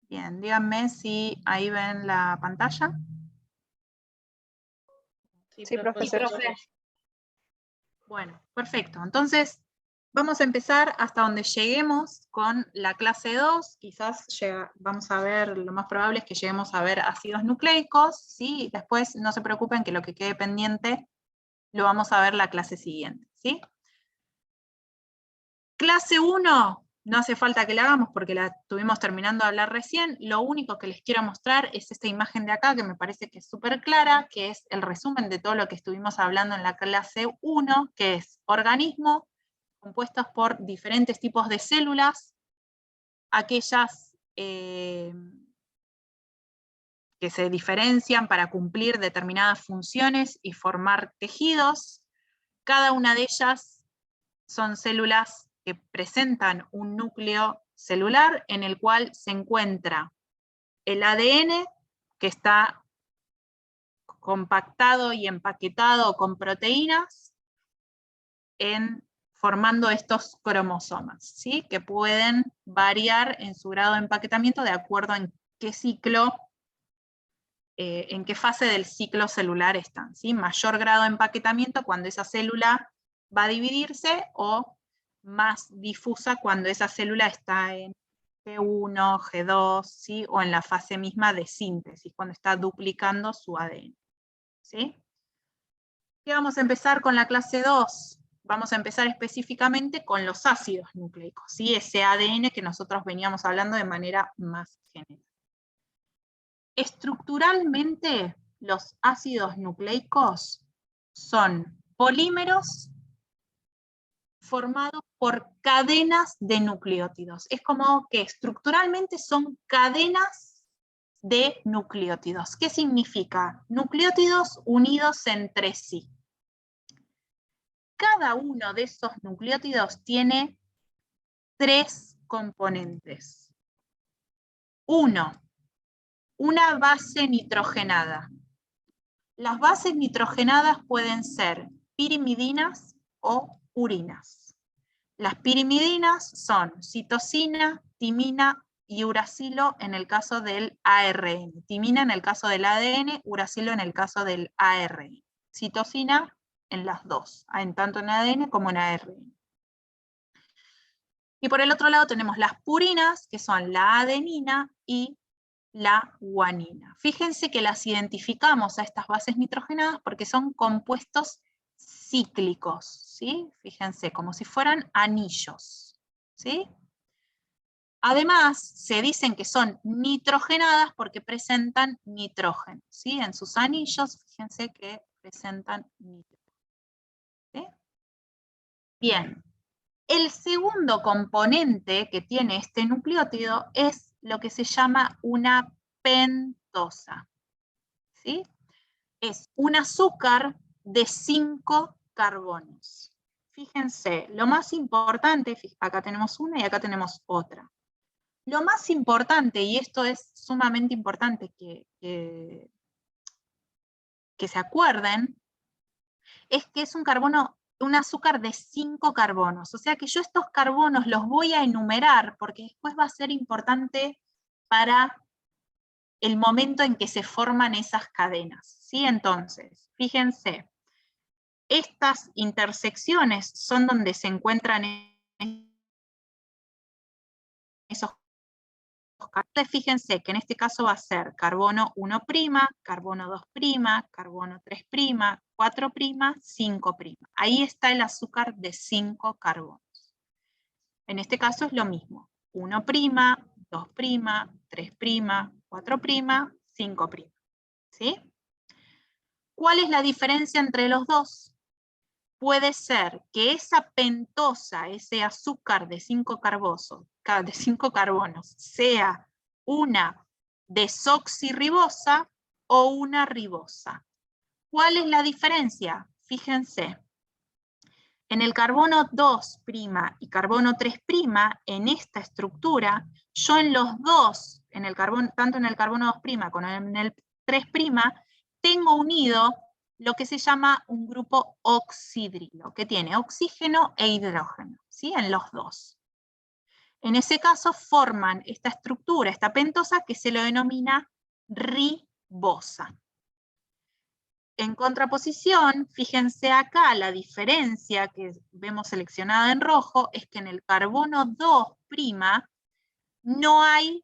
Bien, díganme si ahí ven la pantalla. Sí, profesor. Bueno, perfecto. Entonces, vamos a empezar hasta donde lleguemos con la clase 2. Quizás vamos a ver, lo más probable es que lleguemos a ver ácidos nucleicos, ¿sí? Después no se preocupen que lo que quede pendiente lo vamos a ver la clase siguiente, ¿sí? Clase 1, no hace falta que la hagamos porque la estuvimos terminando de hablar recién. Lo único que les quiero mostrar es esta imagen de acá que me parece que es súper clara, que es el resumen de todo lo que estuvimos hablando en la clase 1, que es organismos compuestos por diferentes tipos de células, aquellas que se diferencian para cumplir determinadas funciones y formar tejidos. Cada una de ellas son células que presentan un núcleo celular en el cual se encuentra el ADN, que está compactado y empaquetado con proteínas, formando estos cromosomas, ¿sí? Que pueden variar en su grado de empaquetamiento de acuerdo en qué ciclo, en qué fase del ciclo celular están, ¿sí? Mayor grado de empaquetamiento cuando esa célula va a dividirse, o más difusa cuando esa célula está en G1, G2, ¿sí? O en la fase misma de síntesis, cuando está duplicando su ADN, ¿sí? ¿Qué vamos a empezar con la clase 2? Vamos a empezar específicamente con los ácidos nucleicos, ¿sí? Ese ADN que nosotros veníamos hablando de manera más general. Estructuralmente, los ácidos nucleicos son polímeros formados por cadenas de nucleótidos. Es como que estructuralmente son cadenas de nucleótidos. ¿Qué significa? Nucleótidos unidos entre sí. Cada uno de esos nucleótidos tiene 3 componentes. 1, una base nitrogenada. Las bases nitrogenadas pueden ser pirimidinas o purinas. Las pirimidinas son citosina, timina y uracilo en el caso del ARN. Timina en el caso del ADN, uracilo en el caso del ARN. Citosina en las dos, tanto en ADN como en ARN. Y por el otro lado tenemos las purinas, que son la adenina y la guanina. Fíjense que las identificamos a estas bases nitrogenadas porque son compuestos cíclicos, ¿sí? Fíjense, como si fueran anillos, ¿sí? Además, se dicen que son nitrogenadas porque presentan nitrógeno, ¿sí? En sus anillos, fíjense que presentan nitrógeno, ¿sí? Bien. El segundo componente que tiene este nucleótido es lo que se llama una pentosa, ¿sí? Es un azúcar de 5 carbonos. Fíjense, lo más importante, acá tenemos una y acá tenemos otra. Lo más importante, y esto es sumamente importante que se acuerden, es que es un azúcar de 5 carbonos. O sea que yo estos carbonos los voy a enumerar porque después va a ser importante para el momento en que se forman esas cadenas, ¿sí? Entonces, fíjense, estas intersecciones son donde se encuentran esos carbonos. Fíjense que en este caso va a ser carbono 1', carbono 2', carbono 3', 4', 5'. Ahí está el azúcar de 5 carbonos. En este caso es lo mismo, 1', 2', 3', 4', 5'. ¿Sí? ¿Cuál es la diferencia entre los dos? Puede ser que esa pentosa, ese azúcar de 5 carbonos, sea una desoxirribosa o una ribosa. ¿Cuál es la diferencia? Fíjense, en el carbono 2' y carbono 3', en esta estructura, yo en los dos, tanto en el carbono 2' como en el 3', tengo unido lo que se llama un grupo oxidrilo, que tiene oxígeno e hidrógeno, ¿sí? En los dos. En ese caso forman esta estructura, esta pentosa, que se lo denomina ribosa. En contraposición, fíjense acá, la diferencia que vemos seleccionada en rojo es que en el carbono 2' no hay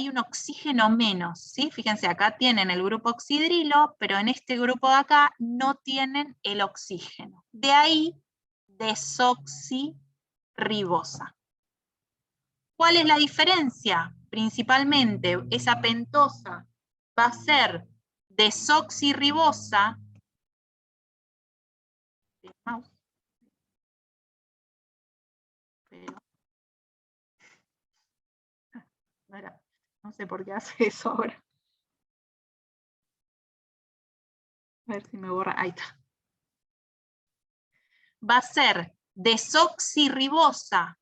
un oxígeno menos, ¿sí? Fíjense, acá tienen el grupo oxidrilo, pero en este grupo de acá no tienen el oxígeno. De ahí, desoxirribosa. ¿Cuál es la diferencia? Principalmente, esa pentosa va a ser desoxirribosa. No sé por qué hace eso ahora. A ver si me borra. Ahí está. Va a ser desoxirribosa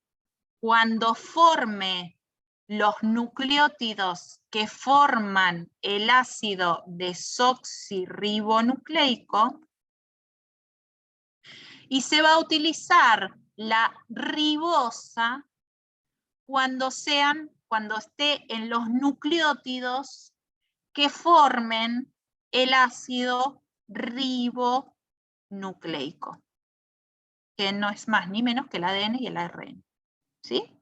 cuando forme los nucleótidos que forman el ácido desoxirribonucleico, y se va a utilizar la ribosa cuando esté en los nucleótidos que formen el ácido ribonucleico, que no es más ni menos que el ADN y el ARN. ¿Sí?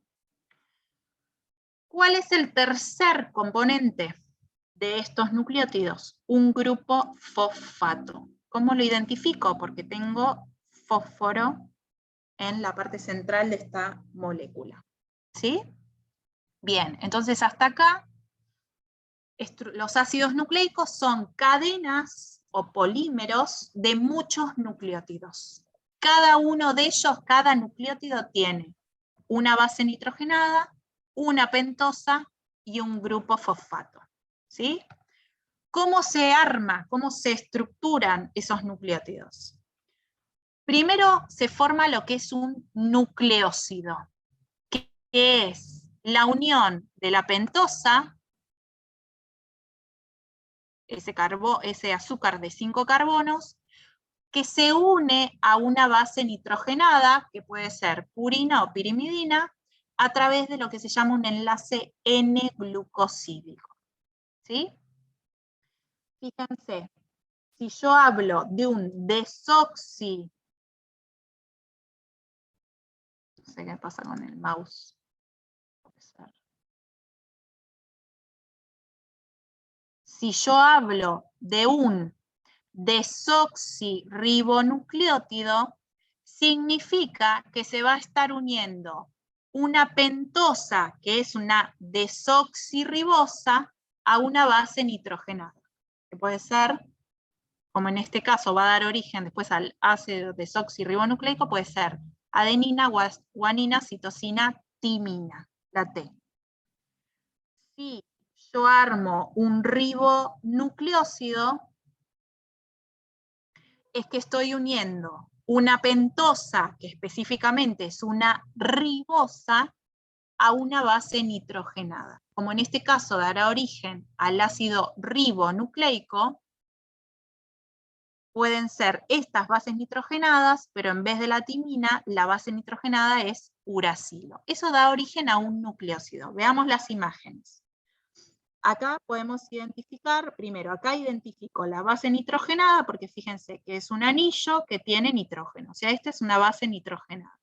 ¿Cuál es el tercer componente de estos nucleótidos? Un grupo fosfato. ¿Cómo lo identifico? Porque tengo fósforo en la parte central de esta molécula. ¿Sí? Bien, entonces hasta acá, los ácidos nucleicos son cadenas o polímeros de muchos nucleótidos. Cada uno de ellos, cada nucleótido tiene una base nitrogenada, una pentosa y un grupo fosfato. ¿Sí? ¿Cómo se arma, cómo se estructuran esos nucleótidos? Primero se forma lo que es un nucleócido, que es la unión de la pentosa, ese azúcar de 5 carbonos, que se une a una base nitrogenada, que puede ser purina o pirimidina, a través de lo que se llama un enlace N-glucosídico. ¿Sí? Fíjense, si yo hablo de un desoxi, no sé qué pasa con el mouse. Si yo hablo de un desoxirribonucleótido, significa que se va a estar uniendo una pentosa, que es una desoxirribosa, a una base nitrogenada, que puede ser, como en este caso va a dar origen después al ácido desoxirribonucleico, puede ser adenina, guanina, citosina, timina, la T. Si yo armo un ribonucleócido, es que estoy uniendo una pentosa, que específicamente es una ribosa, a una base nitrogenada. Como en este caso dará origen al ácido ribonucleico, pueden ser estas bases nitrogenadas, pero en vez de la timina, la base nitrogenada es uracilo. Eso da origen a un nucleócido. Veamos las imágenes. Acá podemos identificar, primero, acá identifico la base nitrogenada, porque fíjense que es un anillo que tiene nitrógeno, o sea, esta es una base nitrogenada.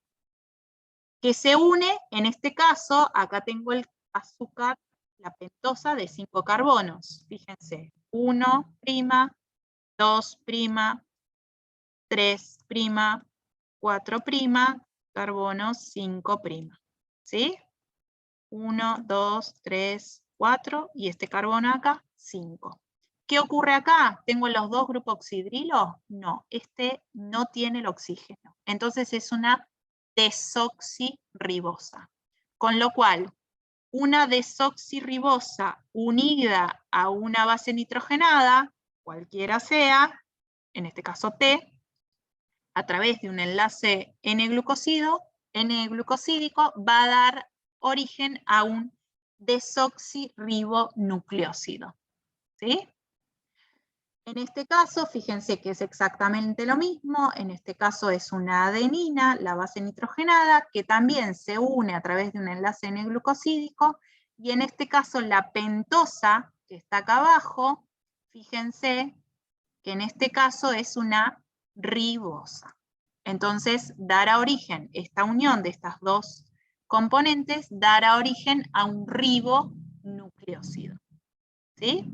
Que se une, en este caso, acá tengo el azúcar, la pentosa de 5 carbonos. Fíjense, 1', 2', 3', 4', carbono 5'. ¿Sí? 1, 2, 3, 4, y este carbono acá, 5. ¿Qué ocurre acá? ¿Tengo los dos grupos oxidrilo? No, este no tiene el oxígeno. Entonces es una desoxirribosa. Con lo cual, una desoxirribosa unida a una base nitrogenada, cualquiera sea, en este caso T, a través de un enlace N-glucosídico, va a dar origen a un desoxirribonucleócido. ¿Sí? En este caso, fíjense que es exactamente lo mismo, en este caso es una adenina, la base nitrogenada, que también se une a través de un enlace N-glucosídico, y en este caso la pentosa, que está acá abajo, fíjense que en este caso es una ribosa. Entonces, dará origen, esta unión de estas dos componentes, dará origen a un ribonucleósido. ¿Sí?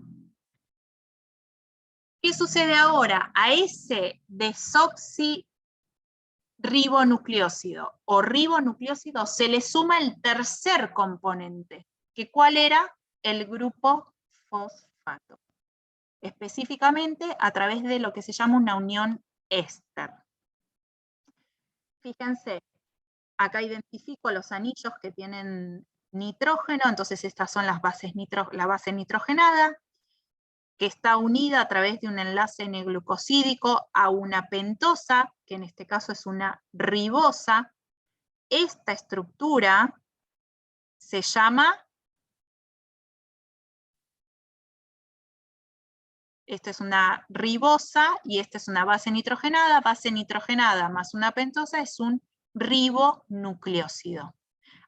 ¿Qué sucede ahora? A ese desoxirribonucleósido o ribonucleósido se le suma el tercer componente, que ¿cuál era? El grupo fosfato. Específicamente a través de lo que se llama una unión éster. Fíjense, acá identifico los anillos que tienen nitrógeno, entonces estas son las bases la base nitrogenada, que está unida a través de un enlace N-glucosídico a una pentosa, que en este caso es una ribosa. Esta estructura se llama, esta es una ribosa y esta es una base nitrogenada más una pentosa es un ribonucleósido.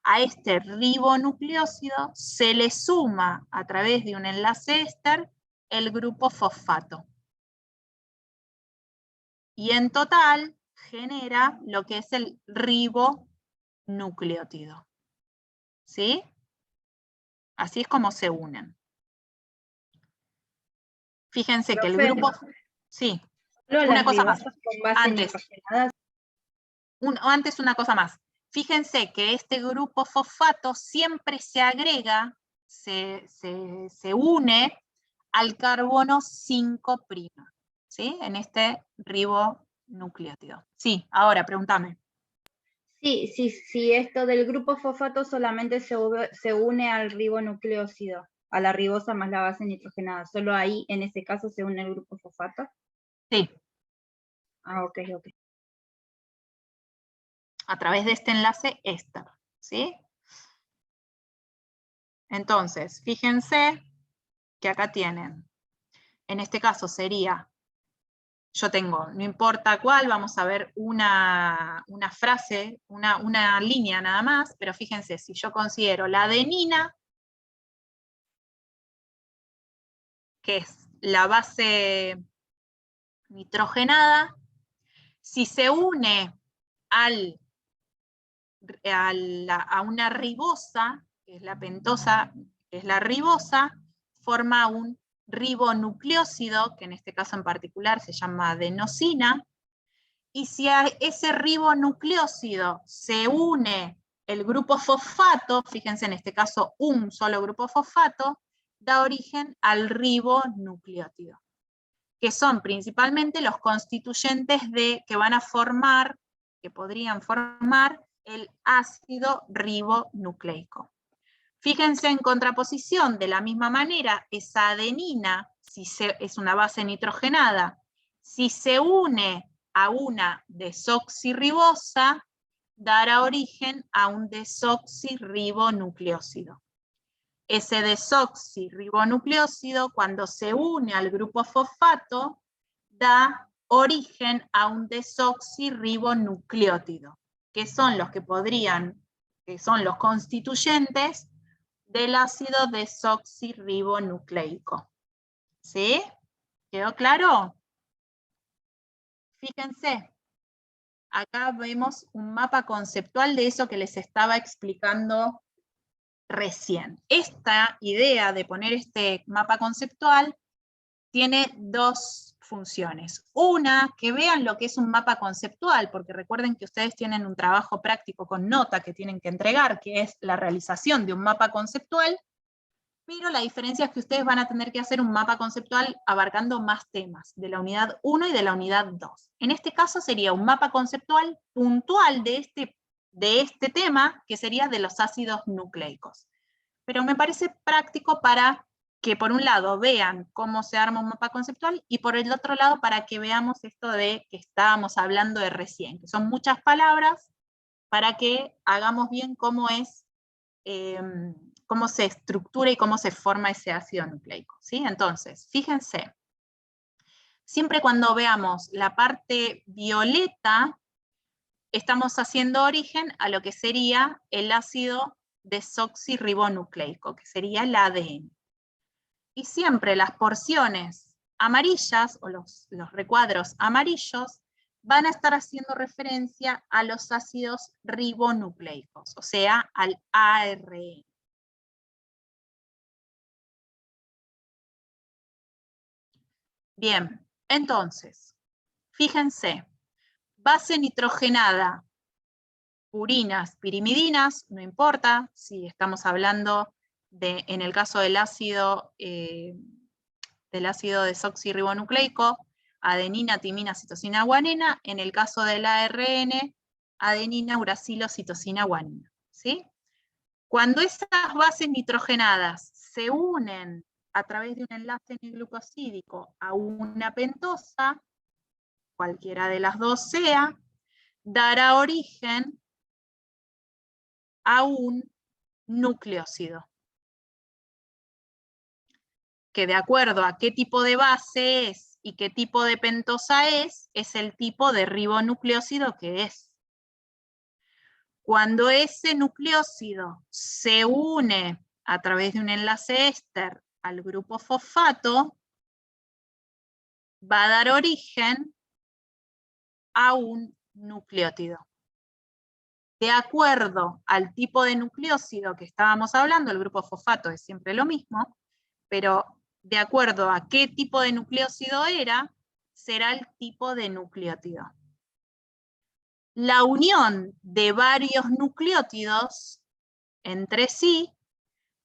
A este ribonucleósido se le suma a través de un enlace éster el grupo fosfato. Y en total genera lo que es el ribonucleótido. ¿Sí? Así es como se unen. Fíjense que el grupo... Sí, una cosa más. Antes una cosa más. Fíjense que este grupo fosfato siempre se agrega, se une al carbono 5', ¿sí? En este ribonucleótido. Sí, ahora pregúntame. Sí, esto del grupo fosfato solamente se une al ribonucleósido, a la ribosa más la base nitrogenada. Solo ahí, en ese caso, se une el grupo fosfato. Sí. Ah, ok. A través de este enlace éster, ¿sí? Entonces, fíjense que acá tienen, en este caso sería, yo tengo, no importa cuál, vamos a ver una frase, una línea nada más, pero fíjense, si yo considero la adenina, que es la base nitrogenada, si se une a una ribosa, que es la pentosa, que es la ribosa, forma un ribonucleósido, que en este caso en particular se llama adenosina, y si a ese ribonucleósido se une el grupo fosfato, fíjense en este caso un solo grupo fosfato, da origen al ribonucleótido, que son principalmente los constituyentes que van a formar, que podrían formar el ácido ribonucleico. Fíjense en contraposición, de la misma manera, esa adenina, es una base nitrogenada, si se une a una desoxirribosa, dará origen a un desoxirribonucleósido. Ese desoxirribonucleósido, cuando se une al grupo fosfato, da origen a un desoxirribonucleótido, que son los que son los constituyentes del ácido desoxirribonucleico. ¿Sí? ¿Quedó claro? Fíjense, acá vemos un mapa conceptual de eso que les estaba explicando recién. Esta idea de poner este mapa conceptual tiene dos funciones. Una, que vean lo que es un mapa conceptual, porque recuerden que ustedes tienen un trabajo práctico con nota que tienen que entregar, que es la realización de un mapa conceptual, pero la diferencia es que ustedes van a tener que hacer un mapa conceptual abarcando más temas, de la unidad 1 y de la unidad 2. En este caso sería un mapa conceptual puntual de este tema, que sería de los ácidos nucleicos. Pero me parece práctico para que por un lado vean cómo se arma un mapa conceptual y por el otro lado para que veamos esto de que estábamos hablando de recién, que son muchas palabras, para que hagamos bien cómo se estructura y cómo se forma ese ácido nucleico, ¿sí? Entonces, fíjense, Siempre cuando veamos la parte violeta, estamos haciendo origen a lo que sería el ácido desoxirribonucleico, que sería el ADN. Y siempre las porciones amarillas, o los recuadros amarillos, van a estar haciendo referencia a los ácidos ribonucleicos, o sea, al ARN. Bien, entonces, fíjense, base nitrogenada, purinas, pirimidinas, no importa si estamos hablando de, en el caso del ácido desoxirribonucleico, adenina, timina, citosina, guanina, en el caso del ARN, adenina, uracilo, citosina, guanina. ¿Sí? Cuando esas bases nitrogenadas se unen a través de un enlace glucosídico a una pentosa, cualquiera de las dos sea, dará origen a un nucleósido, que de acuerdo a qué tipo de base es y qué tipo de pentosa es el tipo de ribonucleósido que es. Cuando ese nucleósido se une a través de un enlace éster al grupo fosfato, va a dar origen a un nucleótido. De acuerdo al tipo de nucleósido que estábamos hablando, el grupo fosfato es siempre lo mismo, pero de acuerdo a qué tipo de nucleósido era, será el tipo de nucleótido. La unión de varios nucleótidos entre sí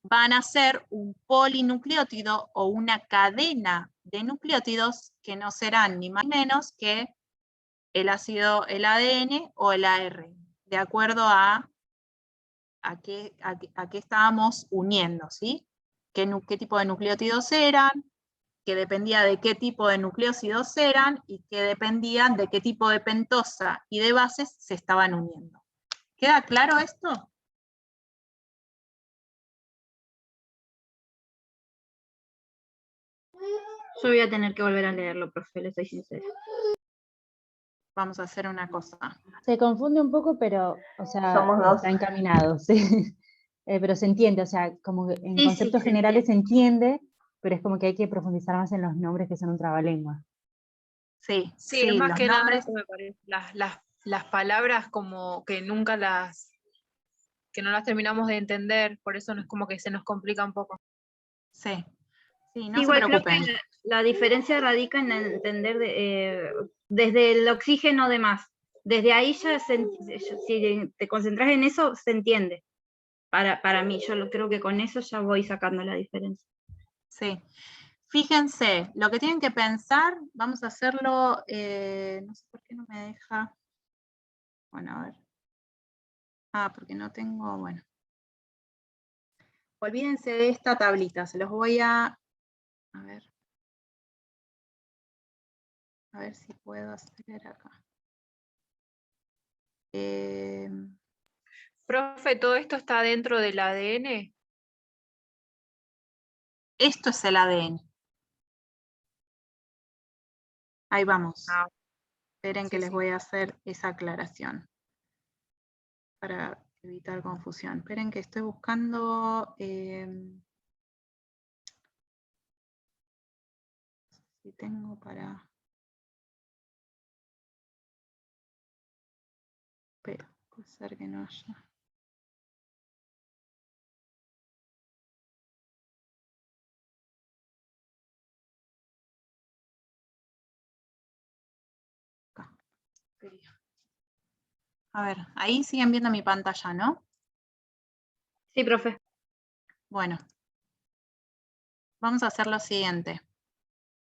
van a ser un polinucleótido o una cadena de nucleótidos que no serán ni más ni menos que el ácido, el ADN o el ARN, de acuerdo a qué estábamos uniendo, ¿sí? ¿Qué tipo de nucleótidos eran? Que dependía de qué tipo de nucleósidos eran y que dependían de qué tipo de pentosa y de bases se estaban uniendo. ¿Queda claro esto? Yo voy a tener que volver a leerlo, profe, le soy sincera. Vamos a hacer una cosa. Se confunde un poco, pero, o sea, Somos dos. está encaminado, sí. Pero se entiende, o sea, como que en Sí, conceptos se generales se entiende, pero es como que hay que profundizar más en los nombres que son un trabalengua. Sí, Sí, es más los que nada nombres. eso me parece. Las palabras como que nunca que no las terminamos de entender, por eso no es como que se nos complica un poco. Sí, sí, no Sí, se igual creo preocupen. que la diferencia radica en entender desde el oxígeno de más. Desde ahí ya, si te concentras en eso, se entiende. Para mí, creo que con eso ya voy sacando la diferencia. Sí. Fíjense, lo que tienen que pensar, vamos a hacerlo, no sé por qué no me deja. Bueno, a ver. Ah, porque no tengo, bueno. Olvídense de esta tablita, se los voy a ver. A ver si puedo hacer acá. Profe, ¿todo esto está dentro del ADN? Esto es el ADN. Ahí vamos. Ah, Esperen sí, que les sí. voy a hacer esa aclaración para evitar confusión. Esperen que estoy buscando. Si tengo para. Pero puede ser que no haya. Acá. A ver, ahí siguen viendo mi pantalla, ¿no? Sí, profe. Bueno, vamos a hacer lo siguiente.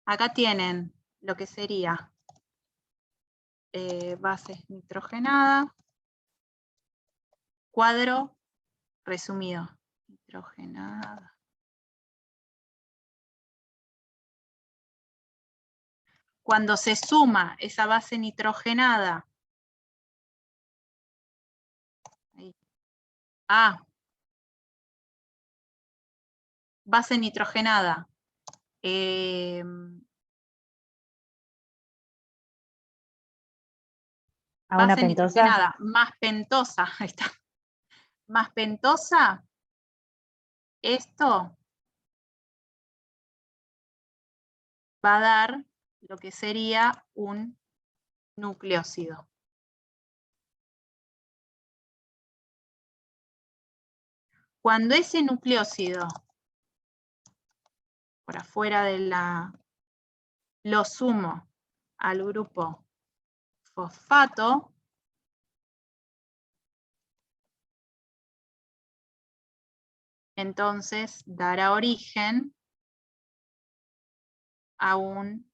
Acá tienen lo que sería bases nitrogenada, cuadro resumido. Nitrogenada. Cuando se suma esa base nitrogenada a base nitrogenada A una base pentosa. nitrogenada más pentosa, ahí está, más pentosa, esto va a dar lo que sería un nucleócido. Cuando ese nucleócido por afuera de lo sumo al grupo fosfato, entonces dará origen a un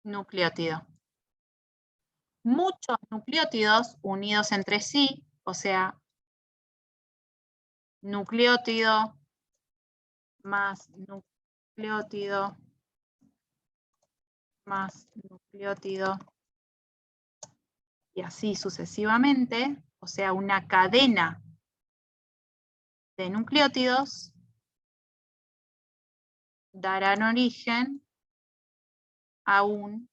nucleótido. Muchos nucleótidos unidos entre sí, o sea, nucleótido más nucleótido más nucleótido, y así sucesivamente, o sea, una cadena de nucleótidos darán origen a un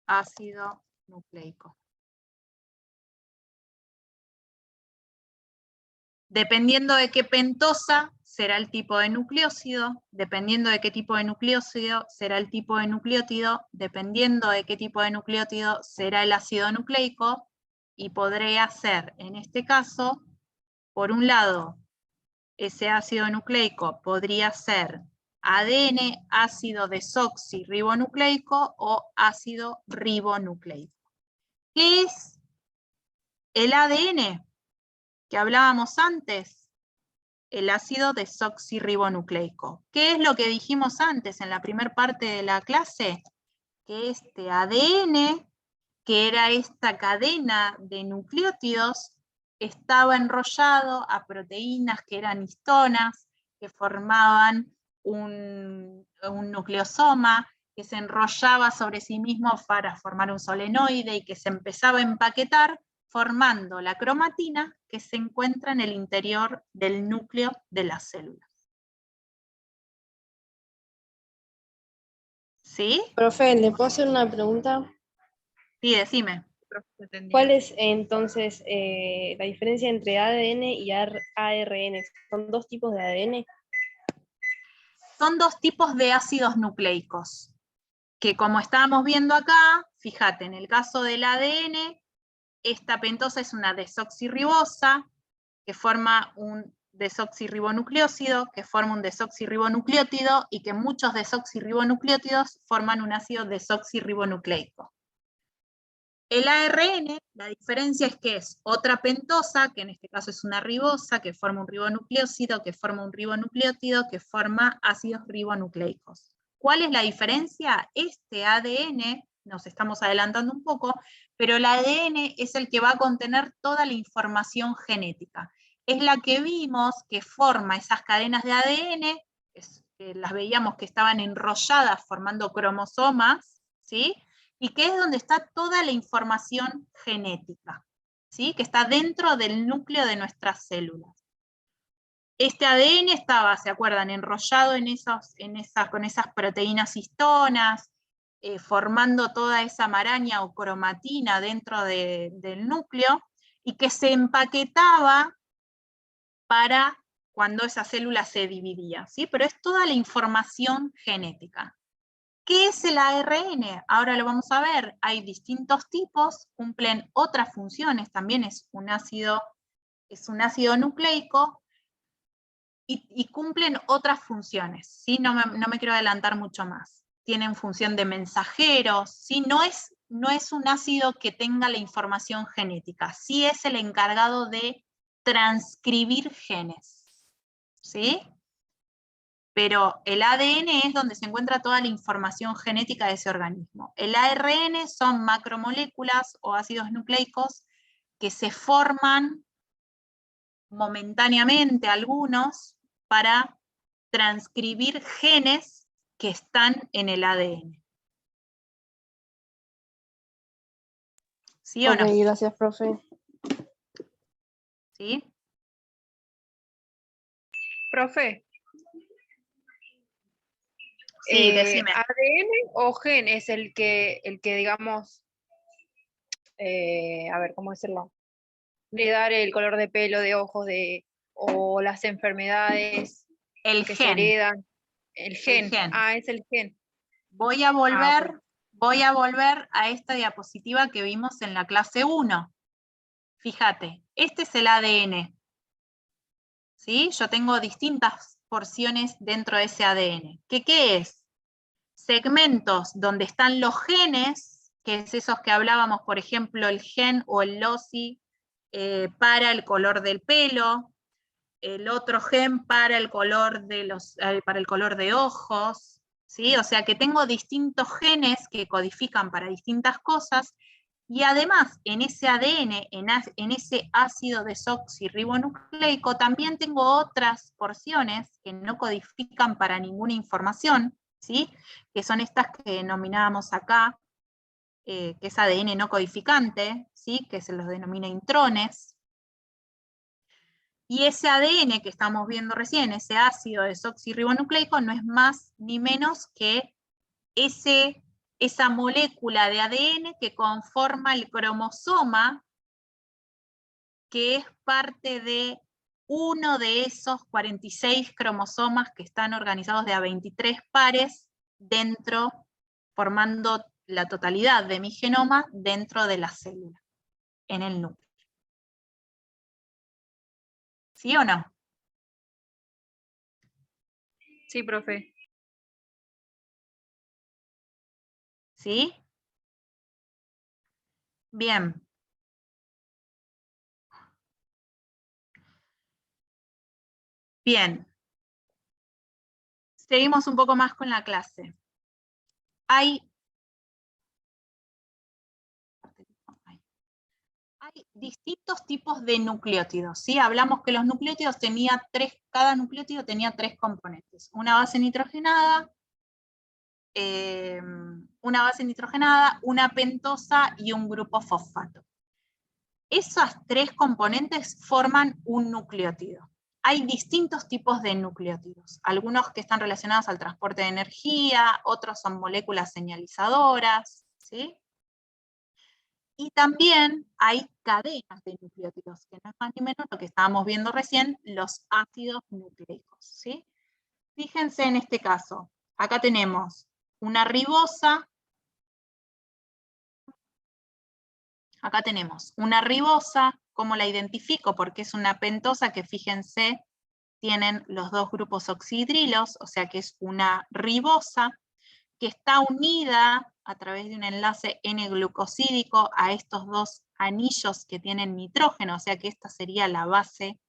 ácido nucleico. Dependiendo de qué pentosa será el tipo de nucleócido, dependiendo de qué tipo de nucleócido será el tipo de nucleótido, dependiendo de qué tipo de nucleótido será el ácido nucleico, y podría ser, en este caso, por un lado, ese ácido nucleico podría ser ADN, ácido desoxirribonucleico o ácido ribonucleico. ¿Qué es el ADN que hablábamos antes? El ácido desoxirribonucleico. ¿Qué es lo que dijimos antes en la primera parte de la clase? Que este ADN, que era esta cadena de nucleótidos, estaba enrollado a proteínas que eran histonas, que formaban un nucleosoma, que se enrollaba sobre sí mismo para formar un solenoide y que se empezaba a empaquetar formando la cromatina que se encuentra en el interior del núcleo de las células. ¿Sí? Profe, ¿le puedo hacer una pregunta? Sí, decime. ¿Cuál es entonces la diferencia entre ADN y ARN? ¿Son dos tipos de ADN? Son dos tipos de ácidos nucleicos, que como estábamos viendo acá, fíjate, en el caso del ADN, esta pentosa es una desoxirribosa, que forma un desoxirribonucleócido, que forma un desoxirribonucleótido, y que muchos desoxirribonucleótidos forman un ácido desoxirribonucleico. El ARN, la diferencia es que es otra pentosa, que en este caso es una ribosa, que forma un ribonucleócido, que forma un ribonucleótido, que forma ácidos ribonucleicos. ¿Cuál es la diferencia? Este ADN, nos estamos adelantando un poco, pero el ADN es el que va a contener toda la información genética. Es la que vimos que forma esas cadenas de ADN, que las veíamos que estaban enrolladas formando cromosomas, ¿sí? Y que es donde está toda la información genética, ¿sí? Que está dentro del núcleo de nuestras células. Este ADN estaba, ¿se acuerdan?, enrollado con esas proteínas histonas, formando toda esa maraña o cromatina dentro del núcleo, y que se empaquetaba para cuando esa célula se dividía, ¿sí? Pero es toda la información genética. ¿Qué es el ARN? Ahora lo vamos a ver. Hay distintos tipos, cumplen otras funciones, también es un ácido nucleico y cumplen otras funciones, ¿sí? No me quiero adelantar mucho más. Tienen función de mensajeros, ¿sí? No es un ácido que tenga la información genética, sí es el encargado de transcribir genes, ¿sí? Pero el ADN es donde se encuentra toda la información genética de ese organismo. El ARN son macromoléculas o ácidos nucleicos que se forman momentáneamente, algunos, para transcribir genes que están en el ADN. ¿Sí o no? Ok, gracias, profe. ¿Sí? Profe, Sí, decime. ADN o gen es el que digamos, a ver, ¿cómo decirlo? De dar el color de pelo, de ojos, o las enfermedades El que se gen. heredan. El gen. gen. Ah, es el gen. Voy a Ah, ok. volver a esta diapositiva que vimos en la clase 1. Fíjate, este es el ADN. ¿Sí? Yo tengo distintas porciones dentro de ese ADN. ¿Qué es? Segmentos donde están los genes, que es esos que hablábamos, por ejemplo, el gen o el LOCI para el color del pelo, el otro gen para el color de ojos, ¿sí? O sea que tengo distintos genes que codifican para distintas cosas, y además en ese ADN, en ese ácido desoxirribonucleico, también tengo otras porciones que no codifican para ninguna información, ¿sí? Que son estas que denominábamos acá, que es ADN no codificante, ¿sí? Que se los denomina intrones. Y ese ADN que estamos viendo recién, ese ácido desoxirribonucleico, no es más ni menos que esa molécula de ADN que conforma el cromosoma, que es parte de uno de esos 46 cromosomas que están organizados de a 23 pares dentro, formando la totalidad de mi genoma dentro de la célula, en el núcleo. ¿Sí o no? Sí, profe. ¿Sí? Bien. Bien. Seguimos un poco más con la clase. Hay distintos tipos de nucleótidos, ¿sí? Hablamos que los nucleótidos cada nucleótido tenía 3 componentes. Una base nitrogenada, una pentosa y un grupo fosfato. Esas 3 componentes forman un nucleótido. Hay distintos tipos de nucleótidos, algunos que están relacionados al transporte de energía, otros son moléculas señalizadoras, ¿sí? Y también hay cadenas de nucleótidos, que no es más ni menos lo que estábamos viendo recién, los ácidos nucleicos, ¿sí? Fíjense en este caso, acá tenemos una ribosa, ¿cómo la identifico? Porque es una pentosa que, fíjense, tienen los 2 grupos oxidrilos, o sea que es una ribosa, que está unida a través de un enlace N-glucosídico a estos 2 anillos que tienen nitrógeno, o sea que esta sería la base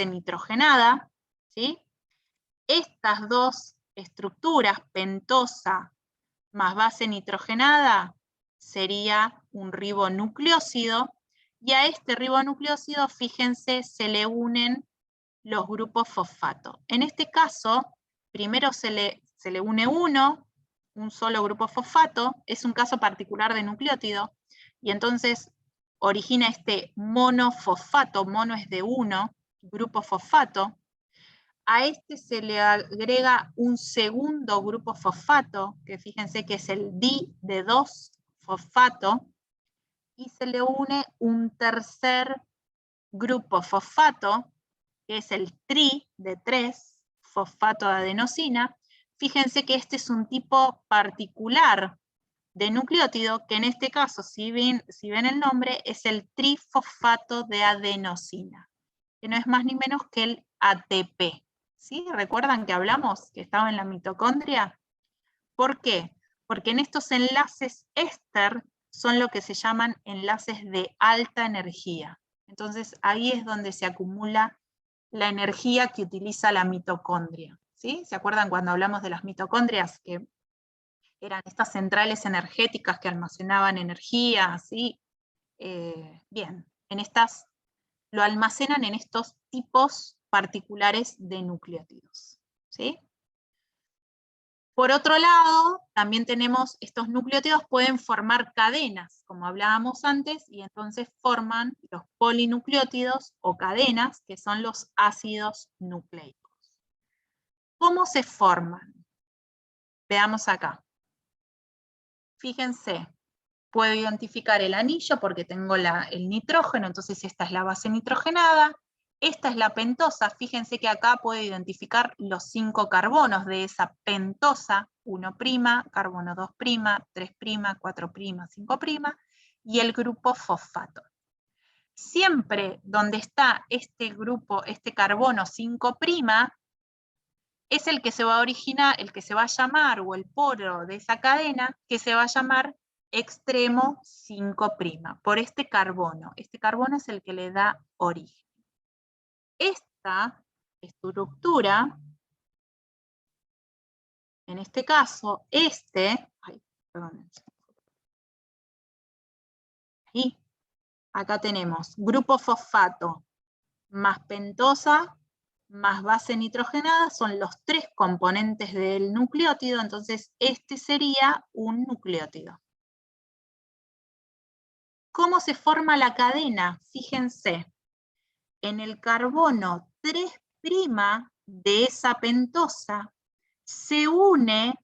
nitrogenada, ¿sí? Estas 2 estructuras, pentosa más base nitrogenada, sería un ribonucleósido, y a este ribonucleósido, fíjense, se le unen los grupos fosfato. En este caso, primero se le une un solo grupo fosfato, es un caso particular de nucleótido, y entonces origina este monofosfato, mono es de 1, grupo fosfato. A este se le agrega un segundo grupo fosfato, que fíjense que es el di de 2 fosfato, y se le une un tercer grupo fosfato, que es el tri de 3, fosfato de adenosina. Fíjense que este es un tipo particular de nucleótido, que en este caso, si ven el nombre, es el trifosfato de adenosina, que no es más ni menos que el ATP. ¿Sí? ¿Recuerdan que hablamos que estaba en la mitocondria? ¿Por qué? Porque en estos enlaces éster son lo que se llaman enlaces de alta energía. Entonces ahí es donde se acumula la energía que utiliza la mitocondria. ¿Sí? ¿Se acuerdan cuando hablamos de las mitocondrias? Que eran estas centrales energéticas que almacenaban energía, ¿sí? Bien, lo almacenan en estos tipos particulares de nucleótidos, ¿sí? Por otro lado, también tenemos estos nucleótidos pueden formar cadenas, como hablábamos antes, y entonces forman los polinucleótidos o cadenas, que son los ácidos nucleicos. ¿Cómo se forman? Veamos acá. Fíjense, puedo identificar el anillo porque tengo el nitrógeno, entonces esta es la base nitrogenada. Esta es la pentosa, fíjense que acá puedo identificar los 5 carbonos de esa pentosa, 1', carbono 2', 3', 4', 5', y el grupo fosfato. Siempre donde está este grupo, este carbono 5', es el que se va a originar, el que se va a llamar, o el polo de esa cadena, que se va a llamar extremo 5', por este carbono. Este carbono es el que le da origen. Esta estructura, en este caso, acá tenemos grupo fosfato más pentosa más base nitrogenada, son los 3 componentes del nucleótido, entonces este sería un nucleótido. ¿Cómo se forma la cadena? Fíjense, en el carbono 3' de esa pentosa se une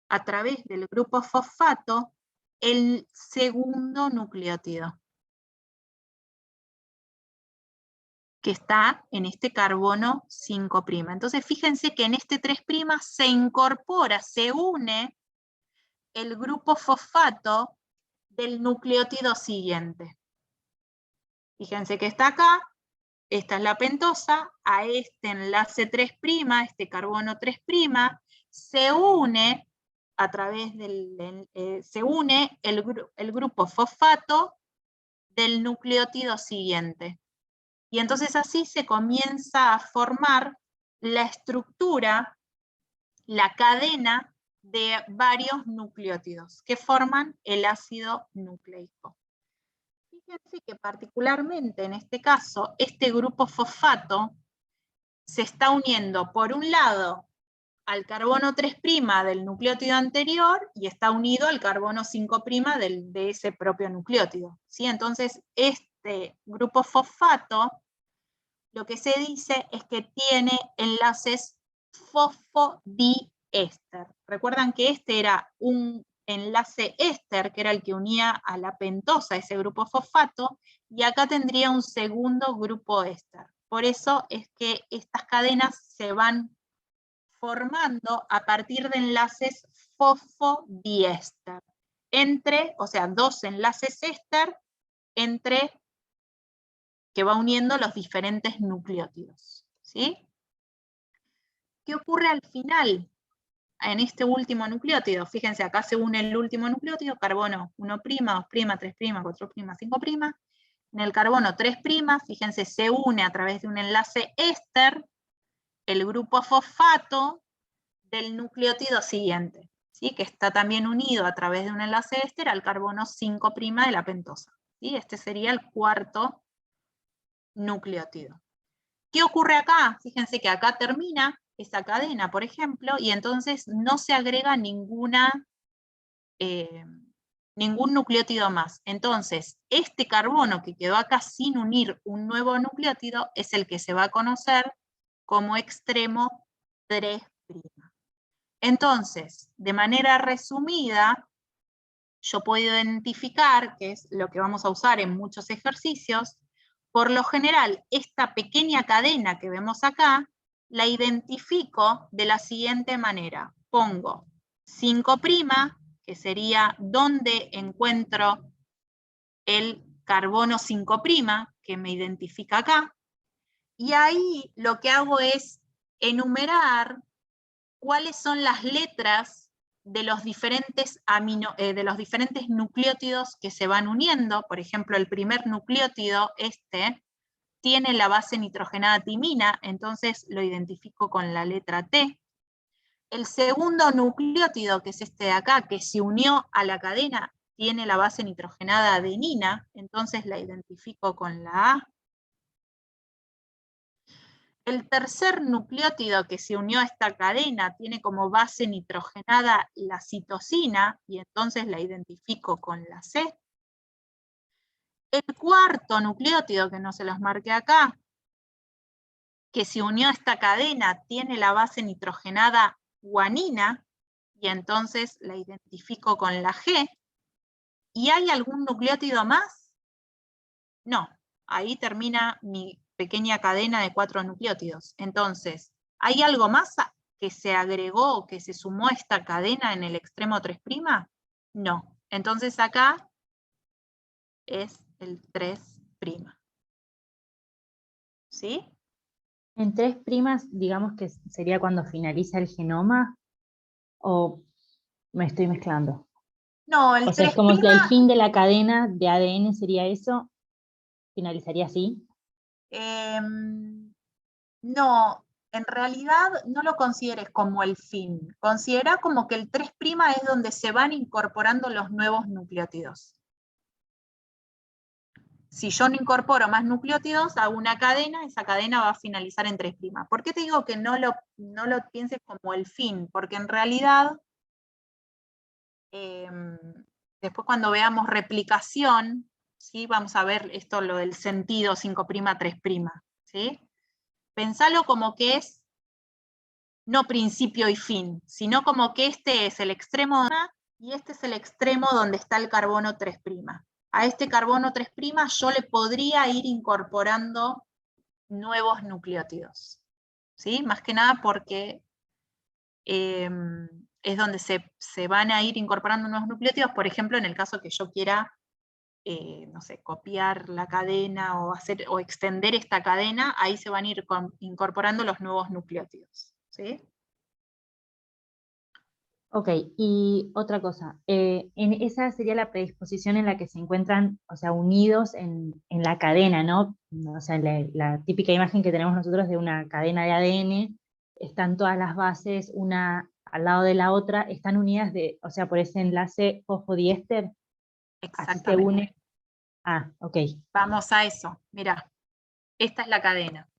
a través del grupo fosfato el segundo nucleótido, que está en este carbono 5'. Entonces fíjense que en este 3' se incorpora, se une el grupo fosfato del nucleótido siguiente. Fíjense que está acá, esta es la pentosa, a este enlace 3', este carbono 3', se une a través se une el grupo fosfato del nucleótido siguiente. Y entonces así se comienza a formar la estructura, la cadena de varios nucleótidos que forman el ácido nucleico. Fíjense que particularmente en este caso, este grupo fosfato se está uniendo por un lado al carbono 3' del nucleótido anterior y está unido al carbono 5' de ese propio nucleótido, ¿sí? Entonces este grupo fosfato, lo que se dice es que tiene enlaces fosfodiéster. Recuerdan que este era un enlace éster, que era el que unía a la pentosa, ese grupo fosfato, y acá tendría un segundo grupo éster. Por eso es que estas cadenas se van formando a partir de enlaces fosfodiéster, o sea, 2 enlaces éster que va uniendo los diferentes nucleótidos, ¿sí? ¿Qué ocurre al final? En este último nucleótido, fíjense, acá se une el último nucleótido, carbono 1', 2', 3', 4', 5'. En el carbono 3', fíjense, se une a través de un enlace éster el grupo fosfato del nucleótido siguiente, ¿sí? Que está también unido a través de un enlace éster al carbono 5' de la pentosa, ¿sí? Este sería el cuarto nucleótido. ¿Qué ocurre acá? Fíjense que acá termina esa cadena, por ejemplo, y entonces no se agrega ningún nucleótido más. Entonces, este carbono que quedó acá sin unir un nuevo nucleótido es el que se va a conocer como extremo 3'. Entonces, de manera resumida, yo puedo identificar, que es lo que vamos a usar en muchos ejercicios, por lo general, esta pequeña cadena que vemos acá, la identifico de la siguiente manera. Pongo 5', que sería donde encuentro el carbono 5', que me identifica acá, y ahí lo que hago es enumerar cuáles son las letras de los diferentes nucleótidos que se van uniendo. Por ejemplo, el primer nucleótido, tiene la base nitrogenada timina, entonces lo identifico con la letra T. El segundo nucleótido, que es este de acá, que se unió a la cadena, tiene la base nitrogenada adenina, entonces la identifico con la A. El tercer nucleótido que se unió a esta cadena tiene como base nitrogenada la citosina, y entonces la identifico con la C. El cuarto nucleótido, que no se los marqué acá, que se unió a esta cadena, tiene la base nitrogenada guanina, y entonces la identifico con la G. ¿Y hay algún nucleótido más? No, ahí termina mi pequeña cadena de 4 nucleótidos. Entonces, ¿hay algo más que se agregó o que se sumó a esta cadena en el extremo 3'? No. Entonces acá es el 3'. ¿Sí? En 3', digamos que sería cuando finaliza el genoma, o me estoy mezclando. No, el O sea, 3', es como que el fin de la cadena de ADN sería eso, finalizaría así. no, en realidad no lo consideres como el fin. Considera como que el 3' es donde se van incorporando los nuevos nucleótidos. Si yo no incorporo más nucleótidos a una cadena, esa cadena va a finalizar en 3'. ¿Por qué te digo que no lo pienses como el fin? Porque en realidad, después cuando veamos replicación, ¿sí? Vamos a ver esto, lo del sentido 5', 3', ¿sí? Pensalo como que es no principio y fin, sino como que este es el extremo y este es el extremo donde está el carbono 3'. A este carbono 3' yo le podría ir incorporando nuevos nucleótidos, ¿sí? Más que nada porque es donde se van a ir incorporando nuevos nucleótidos, por ejemplo, en el caso que yo quiera, no sé, copiar la cadena o extender esta cadena, ahí se van a ir incorporando los nuevos nucleótidos, ¿sí? Ok, y otra cosa, esa sería la predisposición en la que se encuentran, o sea, unidos en la cadena, ¿no? O sea, la típica imagen que tenemos nosotros de una cadena de ADN, están todas las bases, una al lado de la otra, están unidas o sea, por ese enlace fosfodiéster, así se Exactamente. une. Ah, ok. Vamos a eso, mira, esta es la cadena.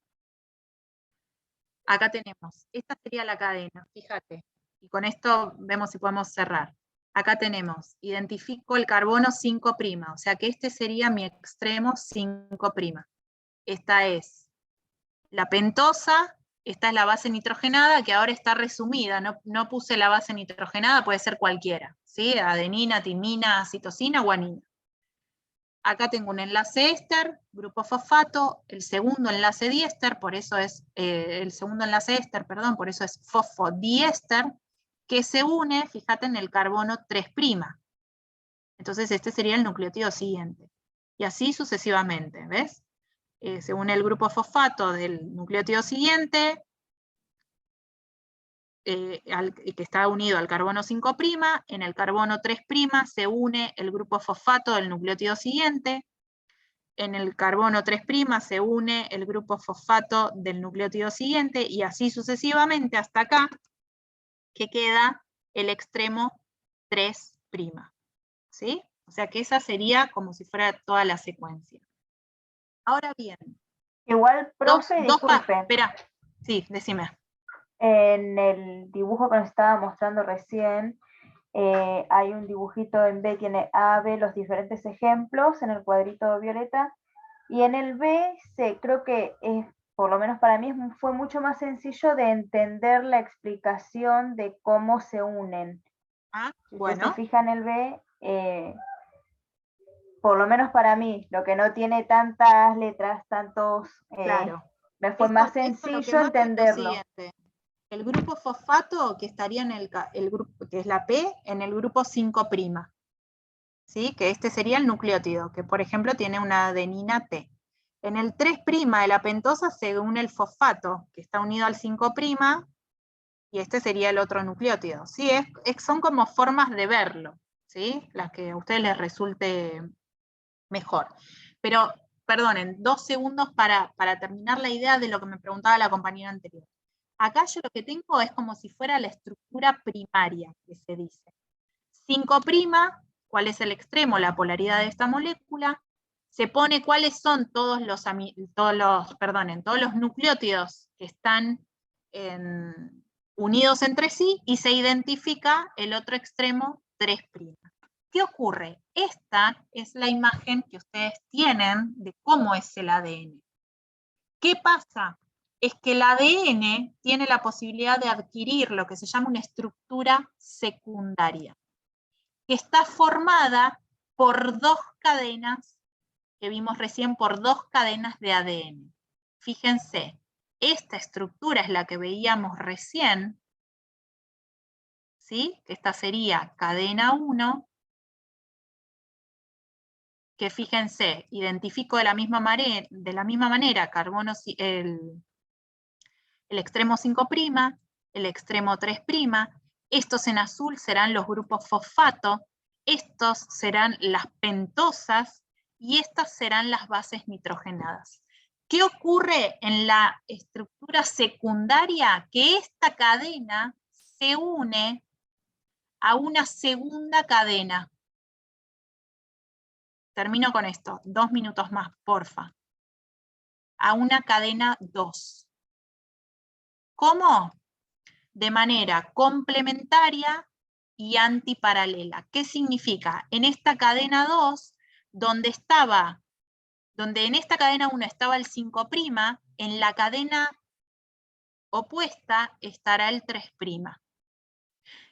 Acá tenemos, esta sería la cadena, fíjate. Y con esto vemos si podemos cerrar. Acá tenemos, identifico el carbono 5', o sea que este sería mi extremo 5'. Esta es la pentosa, esta es la base nitrogenada, que ahora está resumida, no puse la base nitrogenada, puede ser cualquiera, ¿sí? Adenina, timina, citosina, guanina. Acá tengo un enlace éster, grupo fosfato, el segundo enlace diéster, por eso es, el segundo enlace éster, perdón, por eso es fosfodiéster, que se une, fíjate, en el carbono 3'. Entonces este sería el nucleótido siguiente. Y así sucesivamente, ¿ves? Se une el grupo fosfato del nucleótido siguiente, que está unido al carbono 5', en el carbono 3' se une el grupo fosfato del nucleótido siguiente, en el carbono 3' se une el grupo fosfato del nucleótido siguiente, y así sucesivamente hasta acá, que queda el extremo 3'. ¿Sí? O sea que esa sería como si fuera toda la secuencia. Ahora bien, Igual, profe, disculpe, espera, sí, decime. en el dibujo que nos estaba mostrando recién, hay un dibujito en B, tiene A, B, los diferentes ejemplos en el cuadrito violeta, y en el B, C, creo que por lo menos para mí fue mucho más sencillo de entender la explicación de cómo se unen. Ah, Si bueno. usted se fija en el B, por lo menos para mí, lo que no tiene tantas letras, Claro. me fue más Esto lo que sencillo muestra es lo entenderlo. siguiente. El grupo fosfato, que estaría en el grupo, que es la P, en el grupo 5'. ¿Sí? Que este sería el nucleótido, que por ejemplo tiene una adenina T. En el 3' de la pentosa se une el fosfato, que está unido al 5', y este sería el otro nucleótido. ¿Sí? Son como formas de verlo, ¿sí? Las que a ustedes les resulte mejor. Pero, perdonen, 2 segundos para terminar la idea de lo que me preguntaba la compañera anterior. Acá yo lo que tengo es como si fuera la estructura primaria, que se dice. 5', ¿cuál es el extremo? La polaridad de esta molécula. se pone cuáles son todos los nucleótidos que están unidos entre sí y se identifica el otro extremo 3'. ¿Qué ocurre? Esta es la imagen que ustedes tienen de cómo es el ADN. ¿Qué pasa? Es que el ADN tiene la posibilidad de adquirir lo que se llama una estructura secundaria, que está formada por dos cadenas, que vimos recién, por dos cadenas de ADN. Fíjense, esta estructura es la que veíamos recién, ¿sí? Esta sería cadena 1, que fíjense, identifico de la misma manera carbono, el extremo 5', el extremo 3', estos en azul serán los grupos fosfato, estos serán las pentosas y estas serán las bases nitrogenadas. ¿Qué ocurre en la estructura secundaria? Que esta cadena se une a una segunda cadena. Termino con esto, 2 minutos más, porfa. A una cadena 2. ¿Cómo? De manera complementaria y antiparalela. ¿Qué significa? En esta cadena 2, donde en esta cadena 1 estaba el 5', en la cadena opuesta estará el 3'.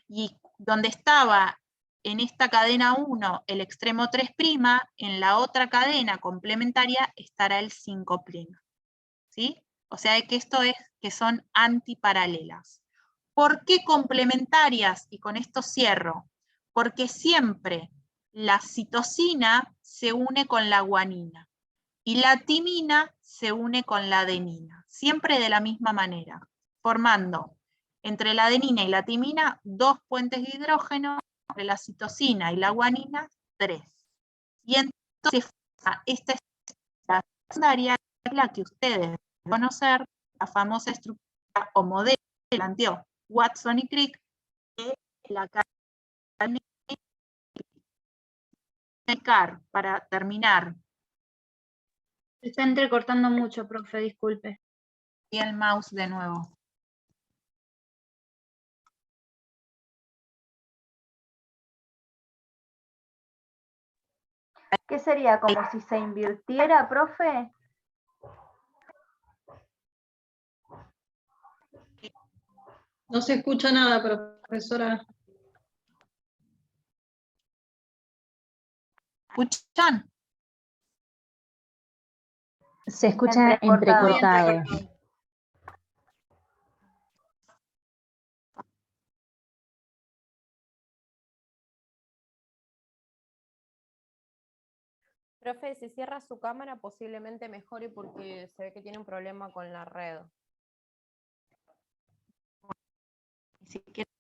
Y donde estaba en esta cadena 1 el extremo 3', en la otra cadena complementaria estará el 5'. ¿Sí? O sea que esto es que son antiparalelas. ¿Por qué complementarias? Y con esto cierro. Porque siempre la citosina se une con la guanina y la timina se une con la adenina, siempre de la misma manera, formando entre la adenina y la timina 2 puentes de hidrógeno, entre la citosina y la guanina 3. Y entonces esta estructura secundaria es la que ustedes deben conocer, la famosa estructura o modelo que planteó Watson y Crick de la cadena. Para terminar. Se está entrecortando mucho, profe, disculpe. Y el mouse de nuevo. ¿Qué sería? ¿Como si se invirtiera, profe? No se escucha nada, profesora. ¿Escuchan? Se escucha entrecortado. Profe, si cierra su cámara posiblemente mejore porque se ve que tiene un problema con la red. Si quieren